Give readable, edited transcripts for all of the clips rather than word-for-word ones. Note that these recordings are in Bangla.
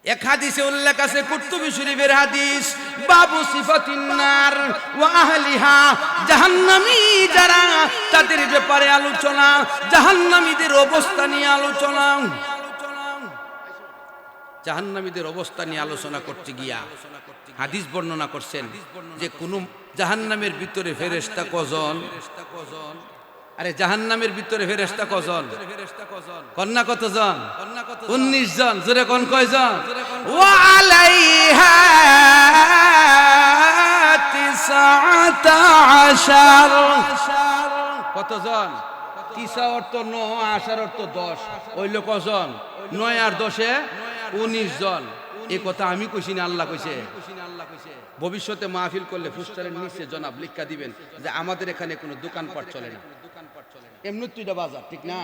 এক হাদিসে উল্লেখ আছে, কুতুবী শরীফের হাদিস, বাবু সিফাতিন নার ওয়া আহলিহা, জাহান্নামী যারা তাদের ব্যাপারে আলোচনা, জাহান্নামীদের অবস্থা নিয়ে আলোচনা। জাহান্নামীদের অবস্থা নিয়ে আলোচনা করতে গিয়া হাদিস বর্ণনা করছেন যে কোন জাহান্নামের ভিতরে ফেরেশতা কজন? আরে জাহান্নামের ভিতরে ফেরেশতা কজন? কন্যা কতজন? 19 জন। জোরে কোন কয়জন? ওয়া আলাইহা 19। কতজন? 9 অর্থ 9, 10 অর্থ 10, হইল কজন? 9 আর 10 19 জন। এই কথা আমি কইছি না, আল্লাহ কইছে। ভবিষ্যতে মাহফিল করলে ফুস্টারের নিচে জনাব লিখা দিবেন যে আমাদের এখানে কোনো দোকানপাট চলে না। এমনি তুইটা বাজার, ঠিক না?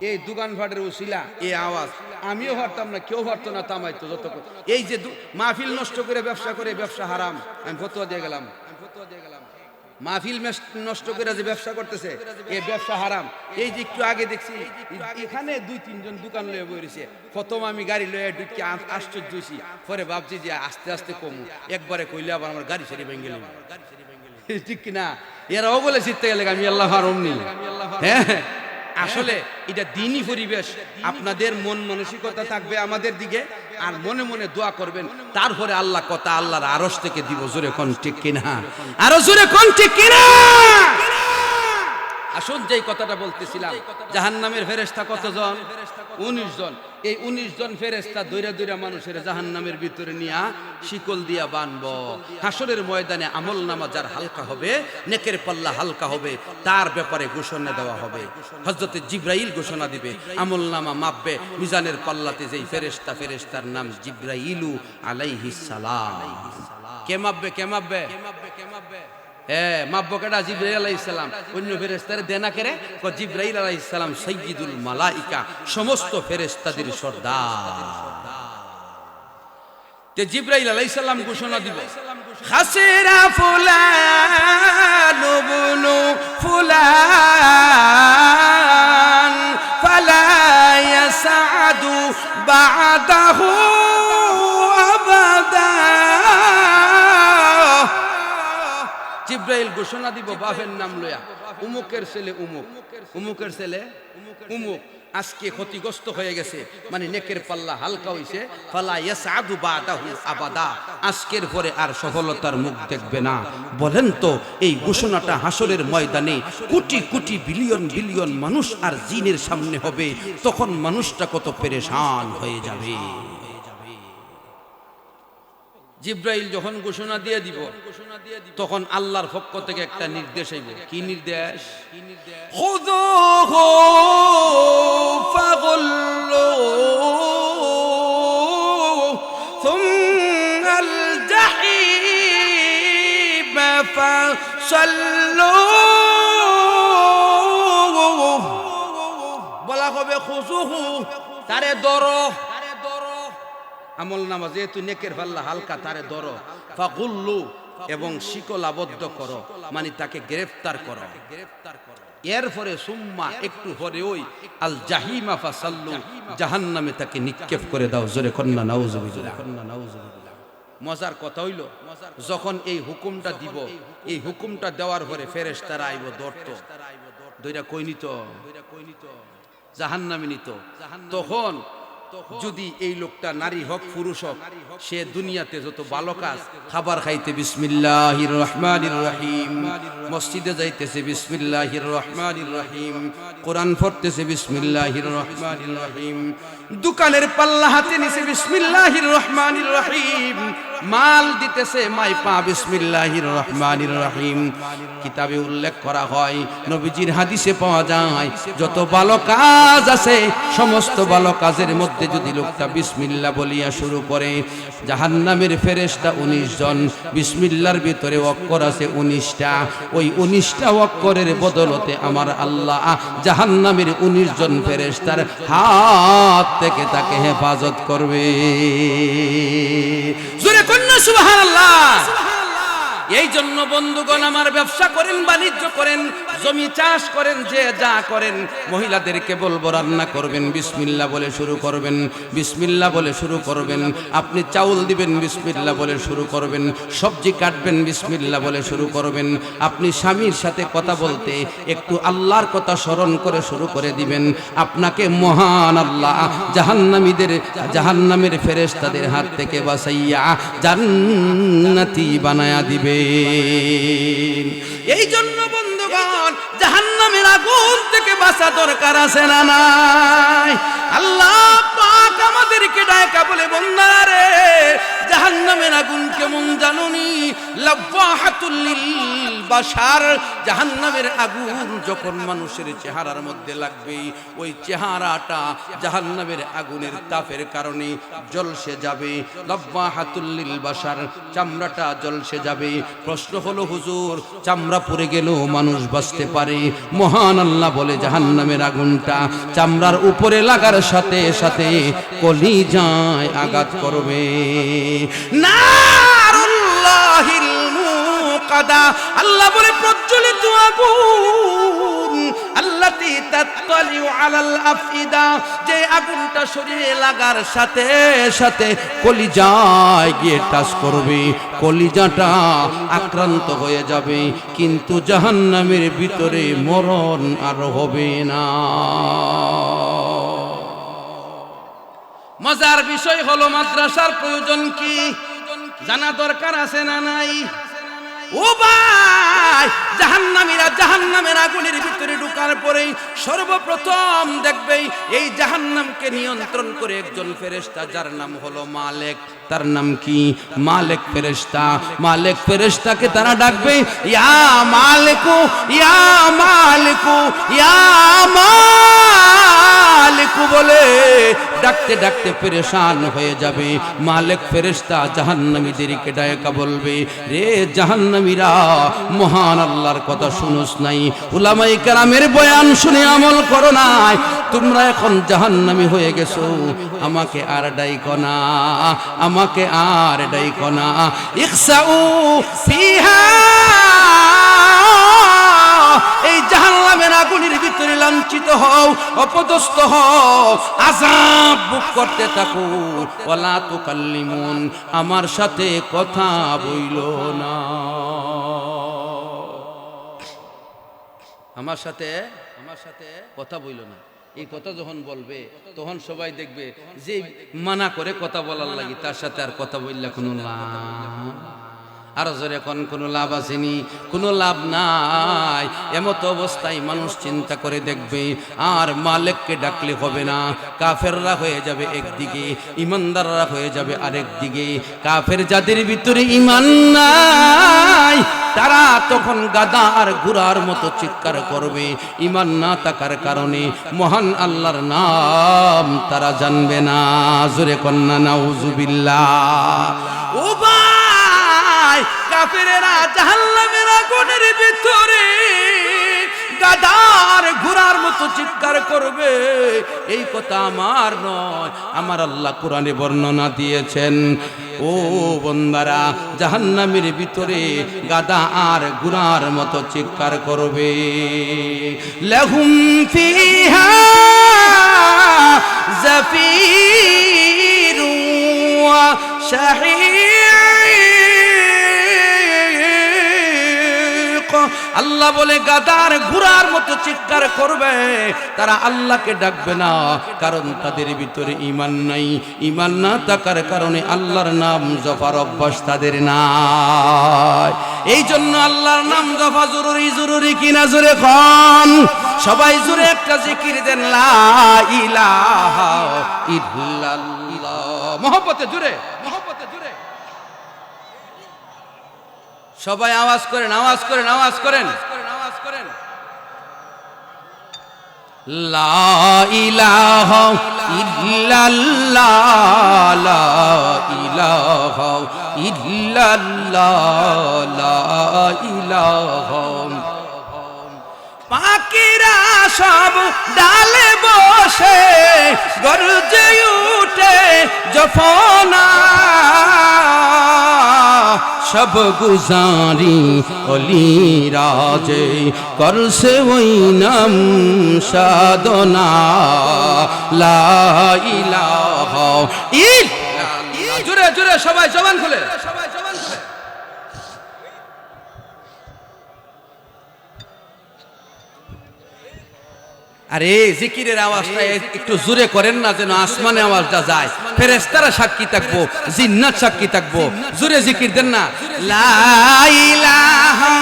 এই দোকানপাটের উসিলা এই আওয়াজ আমিও হারতাম না, কেউ হারতো না, তামাইতো যত। এই যে মাহফিল নষ্ট করে ব্যবসা করে, ব্যবসা হারাম, আমি ফতোয়া দিয়ে গেলাম। মাহফিল নষ্ট করে যে ব্যবসা করতেছে এই ব্যবসা হারাম। এই যে একটু আগে দেখছি এখানে 2-3 জন দোকান লয়ে বইছে, প্রথম আমি গাড়ি লয়ে ঢুকি আশ্চর্য হইছি, পরে ভাবছি যে আস্তে আস্তে কমু, একবারে কইলে আবার আমার গাড়ি সারি ভেঙে গেল, ঠিক কিনা? এরাও বলে শিখতে গেলে আমি আল্লাহ হারমনি। হ্যাঁ, আসলে এটা দিনই পরিবেশ। আপনাদের মন মানসিকতা থাকবে আমাদের দিকে, আর মনে মনে দোয়া করবেন, তারপরে আল্লাহ কথা আল্লাহর আরশ থেকে দিব। জোরে কোন ঠিক কিনা? আরো জোরে কোন ঠিক কিনা? আসুন, যেই কথাটা বলতেছিলাম, জাহান্নামের ফেরেশতা কতজন? 19 জন। এই 19 জন ফেরেশতা দইরা দইরা মানুষের জাহান্নামের ভিতরে নিয়া শিকল দিয়া বানবো। হাসরের ময়দানে আমলনামা যার হালকা হবে, নেকের পাল্লা হালকা হবে, তার ব্যাপারে ঘোষণা দেওয়া হবে। হযরত জিবরাইল ঘোষণা দিবে, আমলনামা মাপবে মিজানের পাল্লাতে। যেই ফেরেশতার নাম জিবরাইলু আলাইহিস সালাম। কে মাপবে? কে মাপবে? মাপবো কেডা? জিবরাইল আলাইহিস সালাম। অন্য ফেরেশতারে দেনা করে জিবরাইল আলাইহিস সালাম সাইয়্যিদুল মালাইকা, সমস্ত ফেরেশতাদের সর্দার। তে জিবরাইল আলাইহিস সালাম ঘোষণা দিব, খাসিরা ফুলান ইবনু ফুলান ফালা ইয়াসাদু বাদাহু আবাদা। জিবরাইল ঘোষণা দিব বাপের নাম লইয়া, উমুকের ছেলে উমুক, উমুকের ছেলে উমুক আজকে ক্ষতিগ্রস্ত হয়ে গেছে, মানে নেকের পাল্লা হালকা হইছে। ফালা ইয়াসআদু বাদাহু আবাদা, আজকের পরে আর সফলতার মুখ দেখবে না। বলেন তো, এই ঘোষণাটা হাসরের ময়দানে কোটি কোটি বিলিয়ন বিলিয়ন মানুষ আর জিনের সামনে হবে, তখন মানুষটা কত পেরেশান হয়ে যাবে। জিবরাইল যখন ঘোষণা দিয়ে দিব, তখন আল্লাহর পক্ষ থেকে একটা নির্দেশ আইব। কি নির্দেশ? খুযুহু ফাগুল্লু সুম্মাল জাহিম ফাসাল্লু। বলা হবে খুযুহু, তারে ধরো। আমল নামা যেহেতু নেকের পাল্লা হালকা, তারে ধরো। ফাগুল্লু, এবং শিকল আবদ্ধ করো, মানে তাকে গ্রেফতার করো। এরপরে সুম্মা, একটু পরে ওই আল জাহিমা ফাসাল্লু, জাহান্নামে তাকে নিক্ষেপ করে দাও। জোরে কন্না নাউজুবিল্লাহ। মজার কথা হইল, যখন এই হুকুমটা দিব, এই হুকুমটা দেওয়ার পরে ফেরেশতারা আইব ধরতো, দইরা কই নিত? জাহান্নামে নিত। তখন যদি এই লোকটা নারী হোক পুরুষ হোক, সে দুনিয়াতে যত ভালো কাজ, খাবার খাইতে বিসমিল্লাহির রহমানির রহিম, মসজিদে যাইতেছে বিসমিল্লাহির রহমানির রহিম, কোরআন পড়তেছে বিসমিল্লাহির রহমানির রহিম, দোকানের পাল্লা হাতে নিছে বিসমিল্লাহির রহমানির রহিম, মাল দিতেছে মাইপা বিসমিল্লাহির রহমানির রহিম। কিতাবে উল্লেখ করা হয়, নবীজির হাদিসে পাওয়া যায়, যত ভালো কাজ আছে সমস্ত ভালো কাজের মধ্যে যদি লোকটা বিসমিল্লাহ বলিয়া শুরু করে, জাহান্নামের ফেরেশতা 19 জন, বিসমিল্লাহর ভিতরে অক্ষর আছে 19টা, ওই 19টা অক্ষরের বদলতে আমার আল্লাহ জাহান্নামের 19 জন ফেরেশতার হাত থেকে তাকে হেফাজত করবে। জোরে কন্যা সুবহানাল্লাহ। এই জন্য বন্ধুগণ আমার, ব্যবসা করেন, বাণিজ্য করেন, জমি চাষ করেন, যে যা করেন, মহিলাদেরকে বলবো রান্না করবেন বিসমিল্লাহ বলে শুরু করবেন, বিসমিল্লাহ বলে শুরু করবেন। আপনি চাউল দিবেন বিসমিল্লাহ বলে শুরু করবেন, সবজি কাটবেন বিসমিল্লাহ বলে শুরু করবেন। আপনি স্বামীর সাথে কথা বলতে একটু আল্লাহর কথা স্মরণ করে শুরু করে দিবেন। আপনাকে মহান আল্লাহ জাহান্নামের ফেরেশতাদের হাত থেকে বাঁচাইয়া জান্নাতি বানায়া দিবেন। এই জন্য বন্ধুগণ, জাহান্নামের আগুন থেকে বাঁচা দরকার আছে না নাই? আল্লাহ পাক আমাদেরকে ডাকা বলে, বান্দা রে, জাহান্নামের আগুন কেমন জানুনি? লাওয়াহাতুল লিল বাশার। জাহান্নামের আগুন যখন মানুষের চেহারার মধ্যে লাগবে, ওই চেহারাটা জাহান্নামের আগুনের তাপের কারণে জ্বলসে যাবে। লাওয়াহাতুল লিল বাশার, চামড়াটা জ্বলসে যাবে। প্রশ্ন হলো, হুজুর, চামড়া পুড়ে গেলেও মানুষ বাঁচতে পারে? মহান আল্লাহ বলে, জাহান্নামের আগুনটা চামড়ার উপরে লাগার সাথে সাথে কলিজায় আঘাত করবে। নারুল্লাহিল মুকাদা, আল্লাহ বলে প্রজ্বলিত আগুন, আল্লাতী তাত্তালিউ আলাল আফইদা, যে আগুনটা শরীরে লাগার সাথে সাথে কলিজায় গিয়ে টাচ করবে, কলিজাটা আক্রান্ত হয়ে যাবে, কিন্তু জাহান্নামের ভিতরে মরণ আর হবে না। মজার বিষয় হলো, মাদ্রাসার প্রয়োজন কি জানা দরকার আছে না নাই? ও ভাই, জাহান্নামীরা জাহান্নামের আগুনের ভিতরে ঢোকার পরে সর্বপ্রথম দেখবে এই জাহান্নামকে নিয়ন্ত্রণ করে একজন ফেরেশতা, যার নাম হলো মালেক। তার নাম কি? মালেক ফেরেশতা। মালেক ফেরেশতাকে তারা ডাকবে, ইয়া মালিকু, ইয়া মালিকু, ইয়া মালিকু বলে ডাকতে ডাকতে পেরেশান হয়ে যাবে। মালিক ফেরেশতা জাহান্নামীদেরকে ডাকা বলবে, রে জাহান্নামীরা, মহান আল্লাহর কথা শুনোস নাই, উলামায়ে কেরামের বয়ান শুনে আমল করো নাই, তোমরা এখন জাহান্নামী হয়ে গেছো, আমাকে আর ডাইকো না, আমাকে আর ডাইকো না। ইখসাউ ফিহা, এই জাহান্নামের আগুনের ভিতরে লাঞ্ছিত হও, অপদস্থ হও, আযাব ভোগ করতে থাকো। ওয়ালা তুকাল্লিমুন, আমার সাথে কথা বইলো না, আমার সাথে কথা বইলো না। এই কথা যখন বলবে তখন সবাই দেখবে যে মানা করে কথা বলার লাগি, তার সাথে আর কথা বললে কোনো লাভ, আর জোরে কোনো লাভ আসেনি, কোনো লাভ নাই। এমত অবস্থায় মানুষ চিন্তা করে দেখবে আর মালিককে ডাকলে হবে না। কাফেররা হয়ে যাবে একদিকে, ইমানদাররা হয়ে যাবে আরেক দিকে। কাফের যাদের ভিতরে ইমান নাই, তারা তখন গাদা আর ঘোড়ার মতো চিৎকার করবে। ইমান না থাকার কারণে মহান আল্লাহর নাম তারা জানবে না। জোরে কন্যা নাউজুবিল্লাহ। ও ভাই, কাফেরেরা জাহান্নামের আগুনের ভিতরে গাদার ঘোড়ার মতো চিৎকার করবে। এই কথা আমার নয়, আমার আল্লাহ কোরআনে বর্ণনা দিয়েছেন। ও বন্দারা, জাহান্নামের ভিতরে গাদা আর ঘোড়ার মতো চিৎকার করবে। লাহুম ফিহা জাফিরু ওয়া শাহীক। আল্লাহ বলে গাদার ঘোড়ার মতো চিৎকার করবে। তারা আল্লাহকে ডাকবে না, কারণ তাদের ভিতরে ঈমান নাই। ঈমান না থাকার কারণে আল্লাহর নাম জপার অভ্যাস তাদের নাই। এই জন্য আল্লাহর নাম জপা জরুরি। জরুরি কিনা জোরে কোন? সবাই জোরে একটা জিকির দেন, লা ইলাহা ইল্লাল্লাহ। মহব্বতে জোরে, মহব্বতে জোরে সবাই আওয়াজ করেন, আওয়াজ করেন, আওয়াজ করেন, আওয়াজ করেন। লা ইলাহা ইল্লাল্লাহ, লা ইলাহা ইল্লাল্লাহ, লা ইলাহা। পাখিরা সব ডালে বসে গর্জে উঠে জফনা, সব গুজারি অলি রাজে করছে ওই নাম সাধনা লা ইলাহা ইল্লাল্লাহ। জোরে জোরে সবাই জবান খুলে। আরে জিকিরের আওয়াজটা একটু জোরে করেন না, যেন আসমানে আওয়াজটা যায়। ফেরেশতারা সাক্ষী থাকবো, জিন্নাত সাক্ষী থাকবো। জোরে জিকির দেন না। লা ইলাহা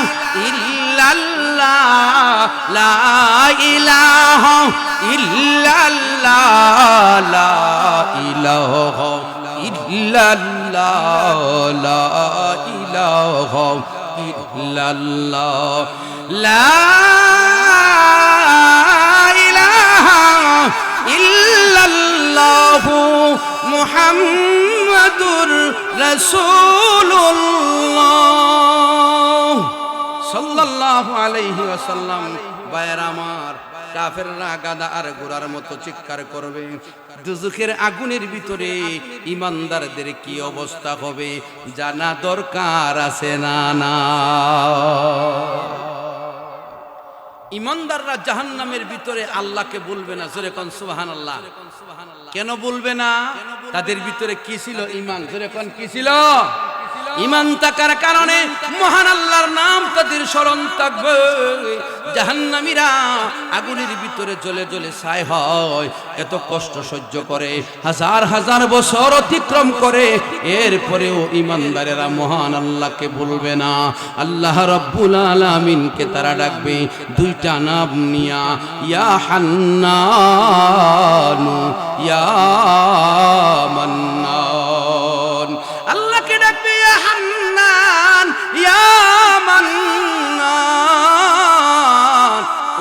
ইল্লাল্লাহ, লা ইলাহা ইল্লাল্লাহ, লা ইলাহা ইল্লাল্লাহ, লা ইলাহা ইল্লাল্লাহ, লা ইল্লাল্লাহু মুহাম্মাদুর রাসূলুল্লাহ সাল্লাল্লাহু আলাইহি ওয়াসাল্লাম। ভাইয়ের আমার, কাফেররা গাদা আর ঘোড়ার মতো চিৎকার করবে। দুজখের আগুনের ভিতরে ইমানদারদের কি অবস্থা হবে জানা দরকার আছে না? না, ইমানদাররা জাহান্নামের ভিতরে আল্লাহকে বলবে না। জোরে কোন সুবহানাল্লাহ। কেন বলবে না? তাদের ভিতরে কি ছিল? ইমান। জোরে কোন কি ছিল? ইমান থাকার কারণে মহান আল্লাহর নাম তাদের স্মরণ থাকবে। জাহান্নামীরা আগুনের ভিতরে জ্বলে জ্বলে ছাই হয়, এত কষ্ট সহ্য করে, হাজার হাজার বছর অতিক্রম করে, এরপরেও ইমানদারেরা মহান আল্লাহকে বলবে না। আল্লাহ রাব্বুল আলামিনকে তারা ডাকবে দুইটা নাম নিয়া, ইয়া হান্নান, ইয়া মান্নান। আল্লাহকে ডাকবে ইয়া হান্নান, ইয়া মান্নান।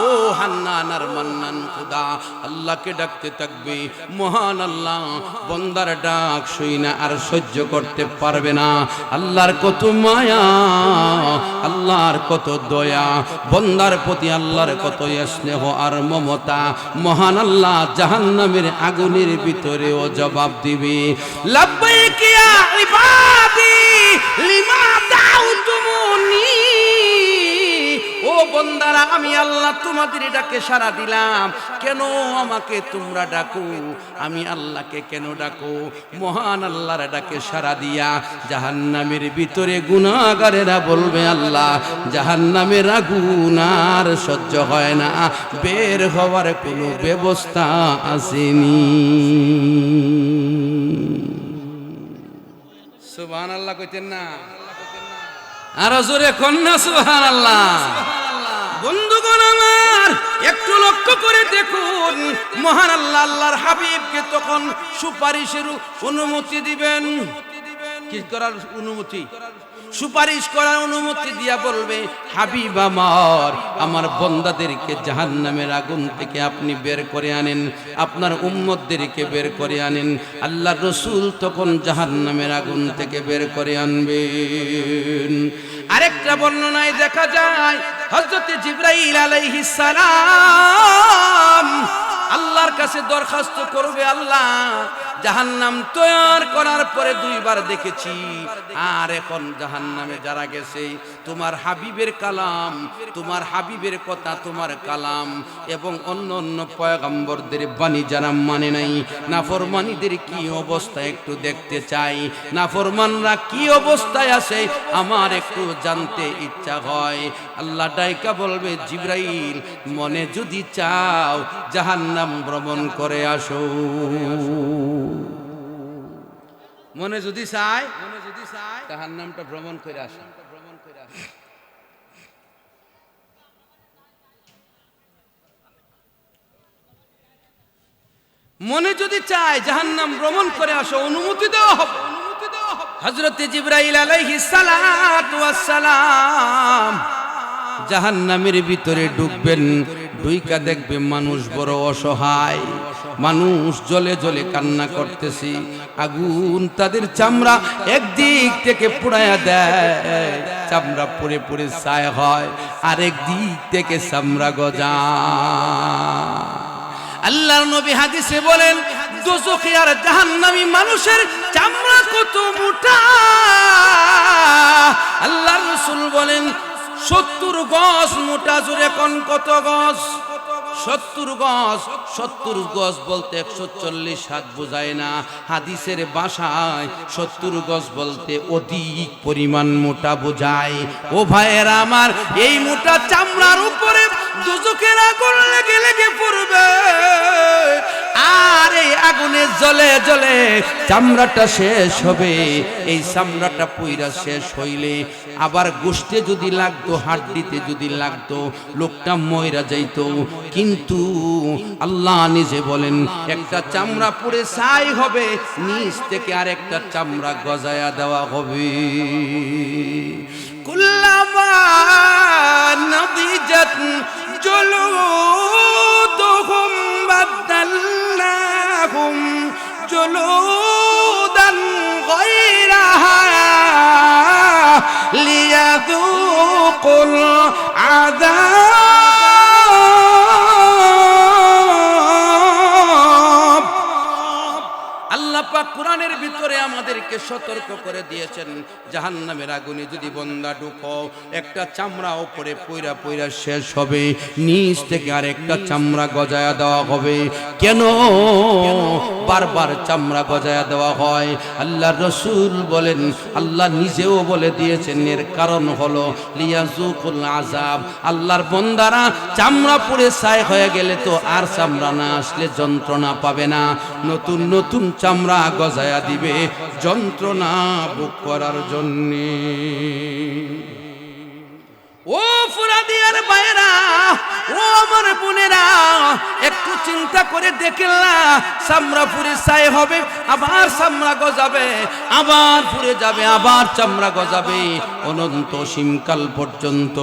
ও হান্নান আর মান্নান খুদা আল্লাহকে ডাকতে থাকবে। মহান আল্লাহ বন্দার ডাক শুই না আর সহ্য করতে পারবে না। আল্লাহর কত মায়া, আল্লাহর কত দয়া, বন্দার প্রতি আল্লাহর কত স্নেহ আর মমতা। মহান আল্লাহ জাহান্নামের আগুনের ভিতরেও জবাব দিবে, লাব্বাইক ইয়া ইবাদি লিমা দাউতুমুনি। ও বন্দারা, আমি আল্লাহ তোমাদের ডাকে সাড়া দিলাম, কেন আমাকে তোমরা ডাকো? আমি আল্লাহকে কেন ডাকো? মহান আল্লাহর ডাকে সাড়া দিয়া জাহান্নামের ভিতরে গুনাহগারেরা বলবে, আল্লাহ জাহান্নামের আগুন আর সহ্য হয় না, বের হওয়ার কোনো ব্যবস্থা আসেনি। সুবহানাল্লাহ কইতেন না? আর জোরে কন্যা সুবহানাল্লাহ। বন্ধুগণ আমার, একটু লক্ষ্য করে দেখুন, মহান আল্লাহ আল্লাহর হাবিবকে তখন সুপারিশের অনুমতি দিবেন। কি করার অনুমতি? সুপারিশ করার অনুমতি দিয়া বলবে, হাবিব আমার বন্দাদেরকে জাহান্নামের আগুন থেকে আপনি বের করে আনেন, আপনার উম্মতদেরকে বের করে আনেন। আল্লাহর রাসূল তখন জাহান্নামের আগুন থেকে বের করে আনবেন। আরেকটা বর্ণনায় দেখা যায় হযরত জিবরাইল আলাইহিস সালাম আল্লাহর কাছে দরখাস্ত করবে, আল্লাহ জাহান্নাম তৈরি করার পরে দুইবার দেখেছি, আর এখন জাহান্নামে যারা গেছে তোমার হাবিবের কালাম, তোমার হাবিবের কথা, তোমার কালাম এবং অন্য অন্য পয়গম্বরদের বাণী যারা মানে নাই, নাফরমানীদের কি অবস্থা একটু দেখতে চাই। নাফরমানরা কি অবস্থায় আছে আমার একটু জানতে ইচ্ছা হয়। আল্লাহ ডাইকা বলবে, জিবরাইল মনে যদি চাও জাহান্নাম ভ্রমণ করে আসো। মনে যদি চায় জাহান্নামটা ভ্রমণ করে আসো। মনে যদি চায় জাহান্নাম ভ্রমণ করে আসো, অনুমতি দেওয়া হবে। হযরত জিবরাইল আলাইহিস সালাতু ওয়াস সালাম জাহান্নামের ভিতরে ঢুকবেন। ঢুইকা দেখবে মানুষ বড় অসহায়, মানুষ জ্বলে জ্বলে কান্না করতেছে, আগুন তাদের চামড়া একদিক থেকে পুড়াইয়া দেয়, চামড়া পুড়ে পুড়ে ছাই হয়, আরেক দিক থেকে চামড়া গজা। আল্লাহর নবী হাদিসে বলেন, দোজখে আর জাহান্নামী মানুষের চামড়া কত মোটা, বলেন 70 গজ মোটা, জোরে কোন কত গজ? 70 গজ। 70 গজ বলতে 140 হাত বোঝায় না, হাদিসের ভাষায় 70 গজ বলতে অধিক পরিমাণ মোটা বোঝায়। ও ভাইয়েরা আমার, এই মোটা চামড়ার উপরে দুজকের আগুন লেগে লেগে পড়বে, আর এই আগুনে জ্বলে জ্বলে চামড়াটা শেষ হবে। এই চামড়াটা পুইরা শেষ হইলে আবার গোশতে যদি লাগতো, হাড্ডিতে যদি লাগতো, লোকটা মইরা যাইতো। কিন্তু আল্লাহ নিজে বলেন একটা চামড়া পুড়ে ছাই হবে, নিচ থেকে আরেকটা চামড়া গজায়া দেওয়া হবে। কুল্লামা নদিজাত জুলুদুহুম বাদদালনাহুম জুলুদান গায়রাহা লিয়াযুকুল আযাব। আল্লাহ পাক কোরআনের ভিতরে আমাদেরকে সতর্ক করে দিয়েছেন, জাহান্নামের আগুনে যদি বান্দা ঢুকো, একটা চামড়া উপরে পইরা পইরা শেষ হবে, নিচ থেকে আরেকটা চামড়া গজায়া দেওয়া হবে। কেন বারবার চামড়া গজায়া দেওয়া হয়? আল্লাহর রাসূল বলেন, আল্লাহ নিজেও বলে দিয়েছেন, এর কারণ হলো লিয়াযুকুল আযাব। আল্লাহর বান্দারা চামড়া পুড়ে ছাই হয়ে গেলে তো আর চামড়া না আসলে যন্ত্রণা পাবে না, নতুন নতুন চামড়া গজায়া দিবে যন্ত্রণা ভোগ করার জন্যে। ও ফুরাদিয়ার ভাইরা, ও আমার বোনেরা, একটু চিন্তা করে দেখেন না, চামড়া পুড়ে ছাই হবে, আবার চামড়া গজাবে, আবার পুড়ে যাবে, আবার চামড়া গজাবে, অনন্ত সীমকাল পর্যন্ত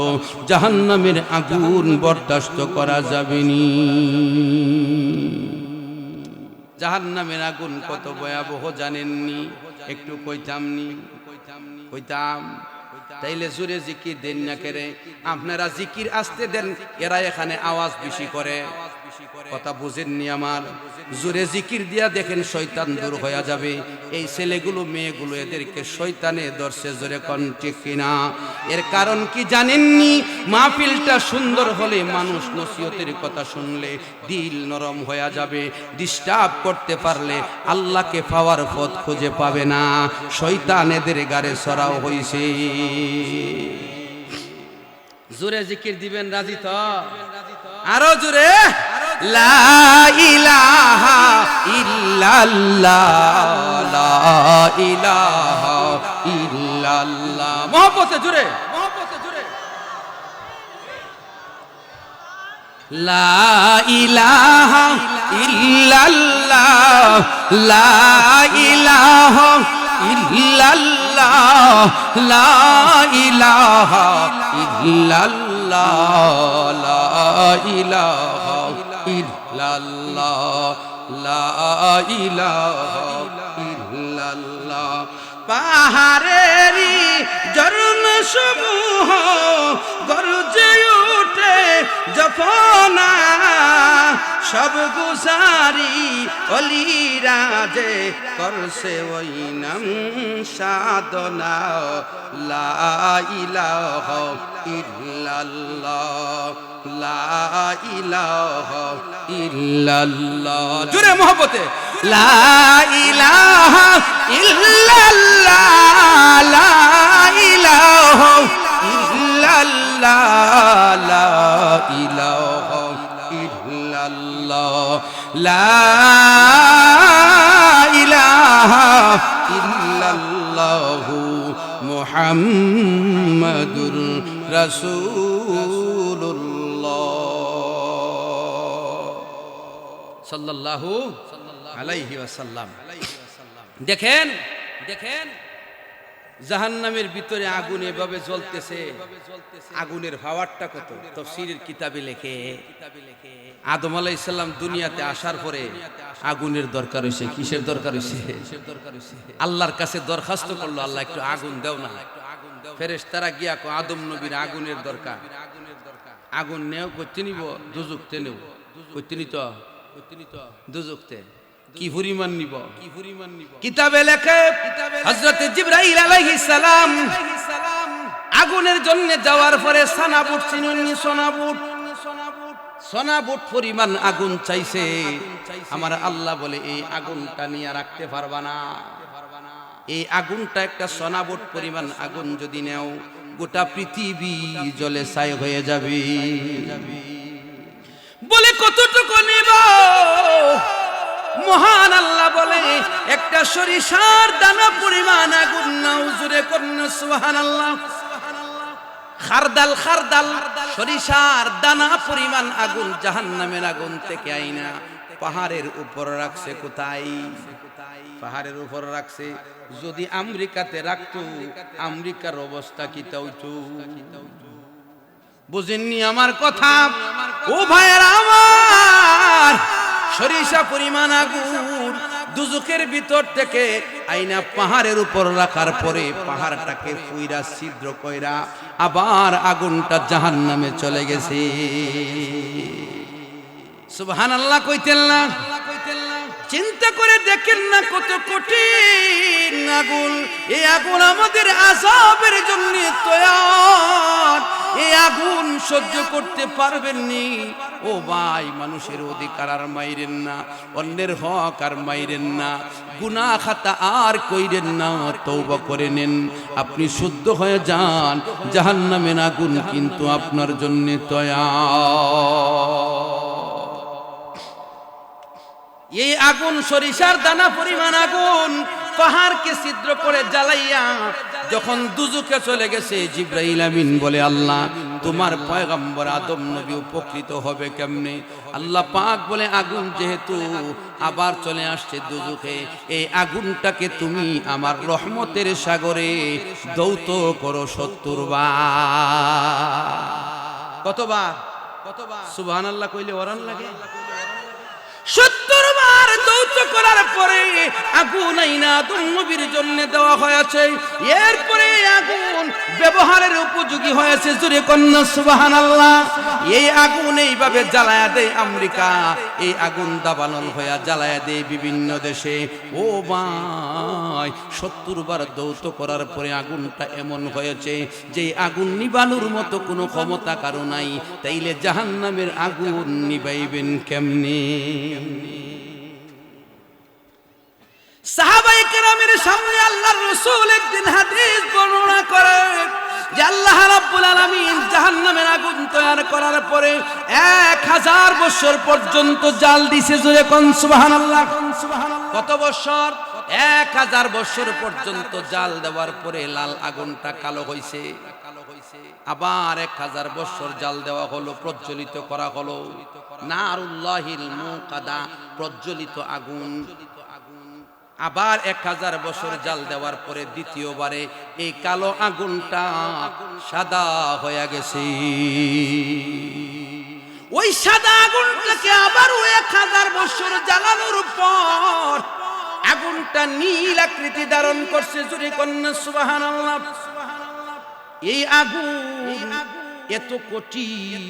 জাহান্নামের আগুন বরদাস্ত করা যাবে না। জাহান্নামের আগুন কত ভয়াবহ জানেননি? একটু কইতাম। তাইলে জোরে জিকির দেন না কেরে? আপনারা জিকির আসতে দেন, এরা এখানে আওয়াজ বেশি করে। কথা বুঝেননি আমার? জোরে জিকির দিয়া দেখেন শয়তান দূর হয়ে যাবে। এই ছেলেগুলো মেয়েগুলো এদেরকে শয়তানে ধরছে, জোরে কোন ঠিক কিনা? এর কারণ কি জানেননি? মাহফিলটা সুন্দর হলে, মানুষ নসিহতের কথা শুনলে দিল নরম হয়ে যাবে। ডিস্টার্ব করতে পারলে আল্লাহকে পাওয়ার পথ খুঁজে পাবে না। শয়তান এদের গারে সরাও হইছে। জোরে জিকির দিবেন, রাজি তো? আরো জোরে। লা ইলাহা ইল্লাল্লাহ, লা ইলাহা ইল্লাল্লাহ। মহব্বতে জোরে। লা ইলাহা ইল্লাল্লাহ, লা ইলাহা ইল্লাল্লাহ, লা ইলাহা ইল্লাল্লাহ, লা ইলাহা ইল্লাল্লাহ, লা ইলাহা ইল্লাল্লাহ। পাহাড়েরই ঝরনা সমূহ গর্জে ওঠে জফনা, সব গুজারি অলিরা যে করছে ওই নাম সাধনা। লা ইলাহা ইল্লাল্লাহ, লা ইলাহা ইল্লাল্লাহ। জোরে মহব্বতে। লা ইলাহা ইল্লাল্লাহ, লা ইলাহা ইল্লাল্লাহ, লা ইলাহা ইল্লাল্লাহ, লা ইলাহা ইল্লাল্লাহু মুহাম্মাদুর রাসূলুল্লাহ সাল্লাল্লাহু আলাইহি ওয়াসাল্লাম। দেখেন জাহান্নামের ভিতরে আগুন এভাবে জ্বলতেছে, আগুনের পাওয়ারটা কত। তাফসীরের কিতাবে লেখে, আদম আলাইহিস সালাম দুনিয়াতে আসার পরে আগুনের দরকার হইছে। কিসের দরকার হইছে? আল্লাহর কাছে দরখাস্ত করলো, আল্লাহ একটু আগুন দাও না। ফেরেশতারা গিয়া কো আদম নবীর আগুনের দরকার। আগুন নেও, করতে নিব দুজুকতে নেব, করতে নিত দুজুকতে। কি পরিমাণ নিব? কিতাবে লেখে হযরত জিবরাইল আলাইহিস সালাম আগুনের জন্য যাওয়ার পরে সানাবুট চিনুনি সোনাবুট সোনাবুট পরিমাণ আগুন চাইছে। আমার আল্লাহ বলে এই আগুনটা নিয়ে রাখতে পারবা না। এই আগুনটা একটা সোনাবুট পরিমাণ আগুন যদি নেও গোটা পৃথিবী জ্বলে ছাই হয়ে যাবে। বলে কতটুকু নিব? মহান আল্লাহ বলে একটা সরিষার দানা পরিমাণ আগুন নাও। জোরে করুন সুবহানাল্লাহ। খারদাল খারদাল সরিষার দানা পরিমাণ আগুন জাহান্নামের আগুন থেকে আইনা পাহাড়ের উপর রাখছে। কোথায়? পাহাড়ের উপর রাখছে। যদি আমেরিকাতে রাখতো আমেরিকার অবস্থা কি হইতো? বুঝেননি আমার কথা? ও ভাইয়েরা আমার, সরিষা পরিমাণ আগুন দুজকের ভিতর থেকে আইনা পাহাড়ের উপর রাখার পরে পাহাড়টাকে পুইরা ছিদ্র কইরা আবার আগুনটা জাহান্নামে চলে গেছে। সুবহানাল্লাহ কইতেন না? চিন্তা করে দেখেন না কত কঠিন আগুন। এই আগুন আমাদের আযাবের জন্য তৈয়ার। এই আগুন সহ্য করতে পারবেন নি। ও ভাই, মানুষের অধিকার আর মাইরেন না, অন্যের হক আর মাইরেন না, গুনাহ খাতা আর কইরেন না, তওবা করে নেন, আপনি শুদ্ধ হয়ে যান। জাহান্নামের আগুন কিন্তু আপনার জন্য তৈয়ার। এই আগুন সরিষার দানা পরিমাণ আগুন পাহাড়কে ছিদ্র করে জ্বালাইয়া যখন দুজকে চলে গেছে, জিবরাইল আমিন বলে আল্লাহ তোমার পয়গম্বর আদম নবী উপকৃত হবে কেমনে? আল্লাহ পাক বলে আগুন যেহেতু আবার চলে আসছে দুজকে, এই আগুনটাকে তুমি আমার রহমতের সাগরে দৌত করো ৭০ বার। কতবার? সুবহানাল্লাহ কইলে ওরান লাগে। ৭০ বার দৌত করার পরে আগুন আইনা আদম নবীর জন্য দেওয়া হয়েছে। এরপরে আগুন ব্যবহারের উপযোগী হয়েছে। জোরে কন্যা সুবহানাল্লাহ। এই আগুন এইভাবে জ্বালায়া দেয় আমেরিকা, এই আগুন দাবানল হইয়া জ্বালায়া দেয় বিভিন্ন দেশে। ও ভাই, ৭০ বার দৌত করার পরে আগুনটা এমন হয়েছে যে আগুন নিবানোর মতো কোনো ক্ষমতা কারো নাই। তাইলে জাহান্নামের আগুন নিবাইবেন কেমনে? সাহাবায়ে কেরামের সামনে আল্লাহর রাসূল একদিন হাদিস বর্ণনা করে যে আল্লাহ রাব্বুল আলামিন জাহান্নামের আগুন তৈরি করার পরে 1000 বছর পর্যন্ত জাল দিছে। জোরে কোন সুবহানাল্লাহ। কত বছর? 1000 বছর পর্যন্ত জাল দেওয়ার পরে লাল আগুনটা কালো হইছে। আবার 1000 বছর জাল দেওয়া হলো, প্রজ্বলিত করা হলো। নারুল্লাহিল মুকাদা, প্রজ্বলিত আগুন। আবার 1000 বছর জাল দেওয়ার পরে দ্বিতীয়বারে এই কালো আগুনটা সাদা হয়ে গেছে। ওই সাদা আগুনটাকে আবার 1000 বছর জ্বালানোর পর আগুনটা নীল আকৃতি ধারণ করছে। জোরে কন্যা সুবহানাল্লাহ। এই আগুন এত কঠিন,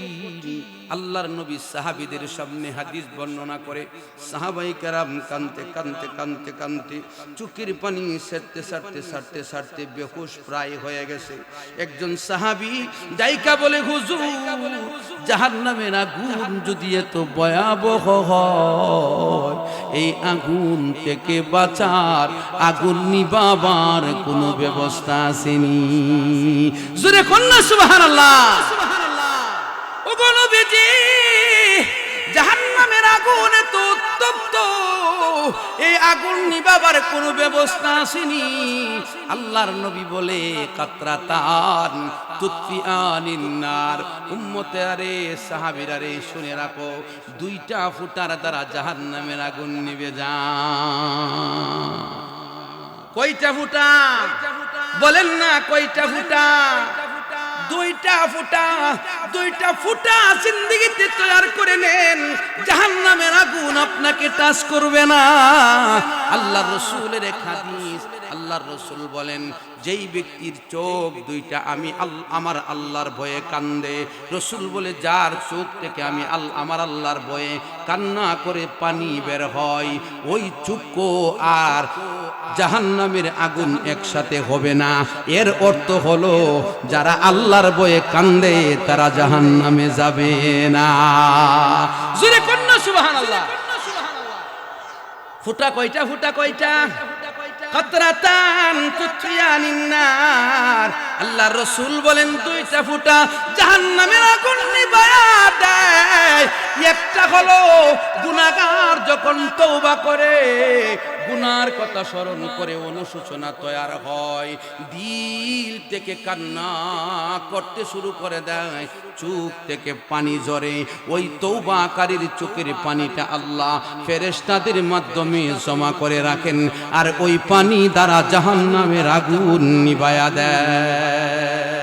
আল্লাহর নবী সাহাবীদের সামনে হাদিস বর্ণনা করে সাহাবায়ে কেরাম কানতে কানতে কানতে কানতে চোখের পানি ছাড়তে ছাড়তে ছাড়তে ছাড়তে বেহুশ প্রায় হয়ে গেছে। একজন সাহাবী ডাইকা বলে, হুজুর, জাহান্নামের আগুন যদি এত ভয়াবহ হয়, এই আগুন থেকে বাঁচার, আগুন নিবাবার কোনো ব্যবস্থা আসেনি? জোরে কন্যা সুবহানাল্লাহ। ও নবীজি, জাহান্নামের আগুন এত উত্তপ্ত, এই আগুন নিবাবার কোনো ব্যবস্থা আসেনি। আল্লাহর নবী বলে, কাতরাতান তুতফিআনিন নার। উম্মতে আরে, সাহাবীরা রে, শুনে রাখো, 2টা ফুটার দ্বারা জাহান্নামের আগুন নিভে যায়। কয়টা ফুটা? বলেন না কয়টা ফুটা? 2টা ফুটা। 2টা ফুটা জিন্দেগিতে তৈরি করে নেন, জাহান্নামের আগুন আপনাকে টাচ করবে না। আল্লাহর রাসূলের এক হাদিস, আল্লাহ আল্লাহর রাসূল বলেন যেই ব্যক্তির চোখ দুইটা আমি আমার আল্লাহর ভয়ে কান্দে, রাসূল বলে যার চোখ থেকে আমি আমার আল্লাহর ভয়ে কান্না করে পানি বের হয়, ওই চক্ষু আর জাহান্নামের আগুন একসাথে হবে না। এর অর্থ হলো যারা আল্লাহর ভয়ে কান্দে তারা জাহান্নামে যাবে না। জোরে কন্যা সুবহানাল্লাহ। ফুটা কয়টা? ফুটা কয়টা? কাতরাতান তুতফিয়ানিন নার। আল্লাহর রাসূল বলেন দুইটা ফুটা জাহান্নামের আগুন নিভায়া দেয়। একটা হলো গুনাহগার যখন তওবা করে, গুনার কথা স্মরণ করে অনুশোচনা তৈয়ার হয়, দিল থেকে কান্না করতে শুরু করে দেয়, চোখ থেকে পানি ঝরে। ওই তওবাকারীর চোখের পানিটা আল্লাহ ফেরেশতাদের মাধ্যমে জমা করে রাখেন, আর ওই পানি দ্বারা জাহান্নামের আগুন নিভায়া দেয়।